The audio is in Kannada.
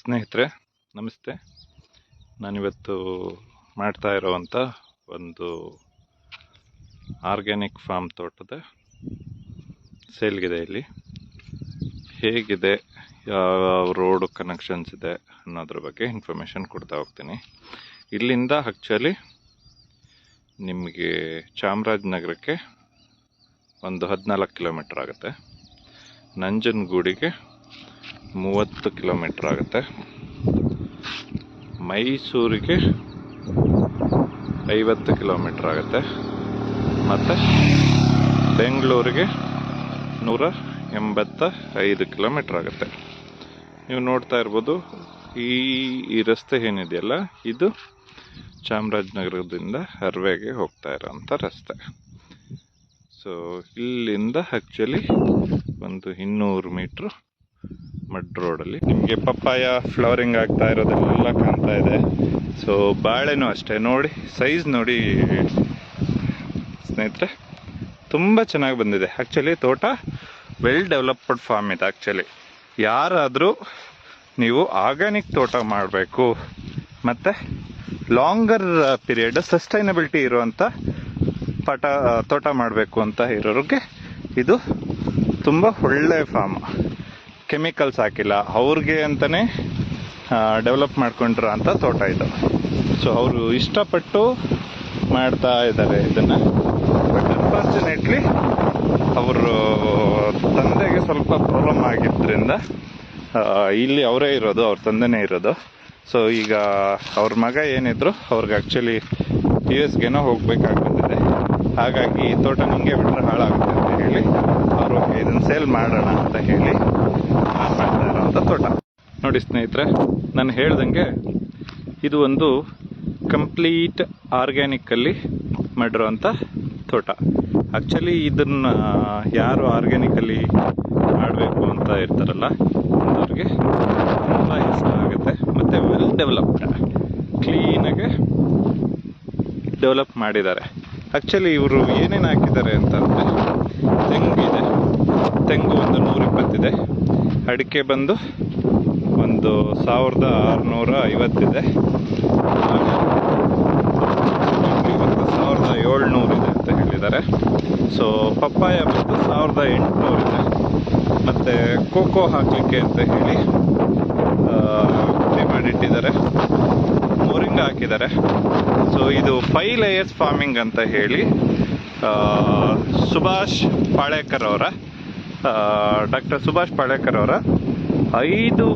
ಸ್ನೇಹಿತರೆ ನಮಸ್ತೆ. ನಾನಿವತ್ತು ಮಾಡ್ತಾ ಇರೋವಂಥ ಒಂದು ಆರ್ಗ್ಯಾನಿಕ್ ಫಾರ್ಮ್ ತೋಟದ ಸೇಲ್ಗಿದೆ. ಇಲ್ಲಿ ಹೇಗಿದೆ, ಯಾವ ರೋಡ್ ಕನೆಕ್ಷನ್ಸ್ ಇದೆ ಅನ್ನೋದ್ರ ಬಗ್ಗೆ ಇನ್ಫಾರ್ಮೇಷನ್ ಕೊಡ್ತಾ ಹೋಗ್ತೀನಿ. ಇಲ್ಲಿಂದ ಆ್ಯಕ್ಚುಲಿ ನಿಮಗೆ ಚಾಮರಾಜನಗರಕ್ಕೆ ಒಂದು 14 ಕಿಲೋಮೀಟ್ರ್ ಆಗುತ್ತೆ. ನಂಜನಗೂಡಿಗೆ 30 ಕಿಲೋಮೀಟ್ರ್ ಆಗುತ್ತೆ. ಮೈಸೂರಿಗೆ 50 ಕಿಲೋಮೀಟ್ರ್ ಆಗುತ್ತೆ. ಮತ್ತು ಬೆಂಗಳೂರಿಗೆ 185 ಕಿಲೋಮೀಟ್ರ್ ಆಗುತ್ತೆ. ನೀವು ನೋಡ್ತಾ ಇರ್ಬೋದು, ಈ ರಸ್ತೆ ಏನಿದೆಯಲ್ಲ, ಇದು ಚಾಮರಾಜನಗರದಿಂದ ಹರ್ವೆಗೆ ಹೋಗ್ತಾ ಇರೋಂಥ ರಸ್ತೆ. ಸೊ ಇಲ್ಲಿಂದ ಆ್ಯಕ್ಚುಲಿ ಒಂದು 200 ಮೀಟ್ರು ಮಡ್ ರೋಡಲ್ಲಿ ನಿಮಗೆ ಪಪ್ಪಾಯ ಫ್ಲವರಿಂಗ್ ಆಗ್ತಾ ಇರೋದೆಲ್ಲ ಕಾಣ್ತಾ ಇದೆ. ಸೊ ಬಾಳೆನೂ ಅಷ್ಟೇ, ನೋಡಿ ಸೈಜ್ ನೋಡಿ ಸ್ನೇಹಿತರೆ, ತುಂಬ ಚೆನ್ನಾಗಿ ಬಂದಿದೆ. ಆ್ಯಕ್ಚುಲಿ ತೋಟ ವೆಲ್ ಡೆವಲಪ್ಡ್ ಫಾರ್ಮ್ ಇದೆ. ಆ್ಯಕ್ಚುಲಿ ಯಾರಾದರೂ ನೀವು ಆರ್ಗ್ಯಾನಿಕ್ ತೋಟ ಮಾಡಬೇಕು ಮತ್ತು ಲಾಂಗರ್ ಪೀರಿಯಡ್ ಸಸ್ಟೈನಬಿಲಿಟಿ ಇರುವಂಥ ತೋಟ ಮಾಡಬೇಕು ಅಂತ ಇರೋರಿಗೆ ಇದು ತುಂಬ ಒಳ್ಳೆಯ ಫಾರ್ಮ್. ಕೆಮಿಕಲ್ಸ್ ಹಾಕಿಲ್ಲ, ಅವ್ರಿಗೆ ಅಂತಲೇ ಡೆವಲಪ್ ಮಾಡ್ಕೊಂಡಿರೋ ಅಂಥ ತೋಟ ಇದು. ಸೊ ಅವರು ಇಷ್ಟಪಟ್ಟು ಮಾಡ್ತಾ ಇದ್ದಾರೆ ಇದನ್ನು. ಬಟ್ ಅನ್ಫಾರ್ಚುನೇಟ್ಲಿ ಅವರು ತಂದೆಗೆ ಸ್ವಲ್ಪ ಪ್ರಾಬ್ಲಮ್ ಆಗಿದ್ದರಿಂದ ಇಲ್ಲಿ ಅವರೇ ಇರೋದು, ಅವ್ರ ತಂದೆನೇ ಇರೋದು. ಸೊ ಈಗ ಅವ್ರ ಮಗ ಏನಿದ್ರು ಅವ್ರಿಗೆ ಆ್ಯಕ್ಚುಲಿ US ಹೋಗ್ಬೇಕಾಗ್ತದೆ. ಹಾಗಾಗಿ ಈ ತೋಟ ನಿಮಗೆ ಬಿಟ್ಟರೆ ಹಾಳಾಗುತ್ತೆ ಅಂತ ಹೇಳಿ ಅವರು ಇದನ್ನು ಸೇಲ್ ಮಾಡೋಣ ಅಂತ ಹೇಳಿ ಮಾಡ್ತಾ ಇರೋಂಥ ತೋಟ. ನೋಡಿ ಸ್ನೇಹಿತರೆ, ನಾನು ಹೇಳ್ದಂಗೆ ಇದು ಒಂದು ಕಂಪ್ಲೀಟ್ ಆರ್ಗ್ಯಾನಿಕಲ್ಲಿ ಮಾಡಿರೋಂಥ ತೋಟ. ಆ್ಯಕ್ಚುಲಿ ಇದನ್ನು ಯಾರು ಆರ್ಗ್ಯಾನಿಕಲ್ಲಿ ಮಾಡಬೇಕು ಅಂತ ಇರ್ತಾರಲ್ಲ ಅಂಥವ್ರಿಗೆ ತುಂಬ ಇಷ್ಟ ಆಗುತ್ತೆ. ಮತ್ತು ವೆಲ್ ಡೆವಲಪ್ಡ್, ಕ್ಲೀನಾಗೆ ಡೆವಲಪ್ ಮಾಡಿದ್ದಾರೆ. ಆ್ಯಕ್ಚುಲಿ ಇವರು ಏನೇನು ಹಾಕಿದ್ದಾರೆ ಅಂತಂದರೆ, ತೆಂಗಿದೆ, ತೆಂಗು ಒಂದು 120 ಇದೆ, ಅಡಿಕೆ ಬಂದು ಒಂದು 1650 ಇದೆ, 1700 ಇದೆ ಅಂತ ಹೇಳಿದ್ದಾರೆ. ಸೊ ಪಪ್ಪಾಯ ಬಂದು 1800 ಇದೆ. ಮತ್ತು ಕೋಕೋ ಹಾಕಲಿಕ್ಕೆ ಅಂತ ಹೇಳಿ ಮಾಡಿಟ್ಟಿದ್ದಾರೆ, ಮೋರಿಂಗ ಹಾಕಿದ್ದಾರೆ. ಸೊ ಇದು 5 ಲೇಯರ್ಸ್ ಫಾರ್ಮಿಂಗ್ ಅಂತ ಹೇಳಿ ಸುಭಾಷ್ ಪಾಳೇಕರ್ ಅವರ ಡಾಕ್ಟರ್ ಸುಭಾಷ್ ಪಾಳೇಕರ್ ಅವರ 5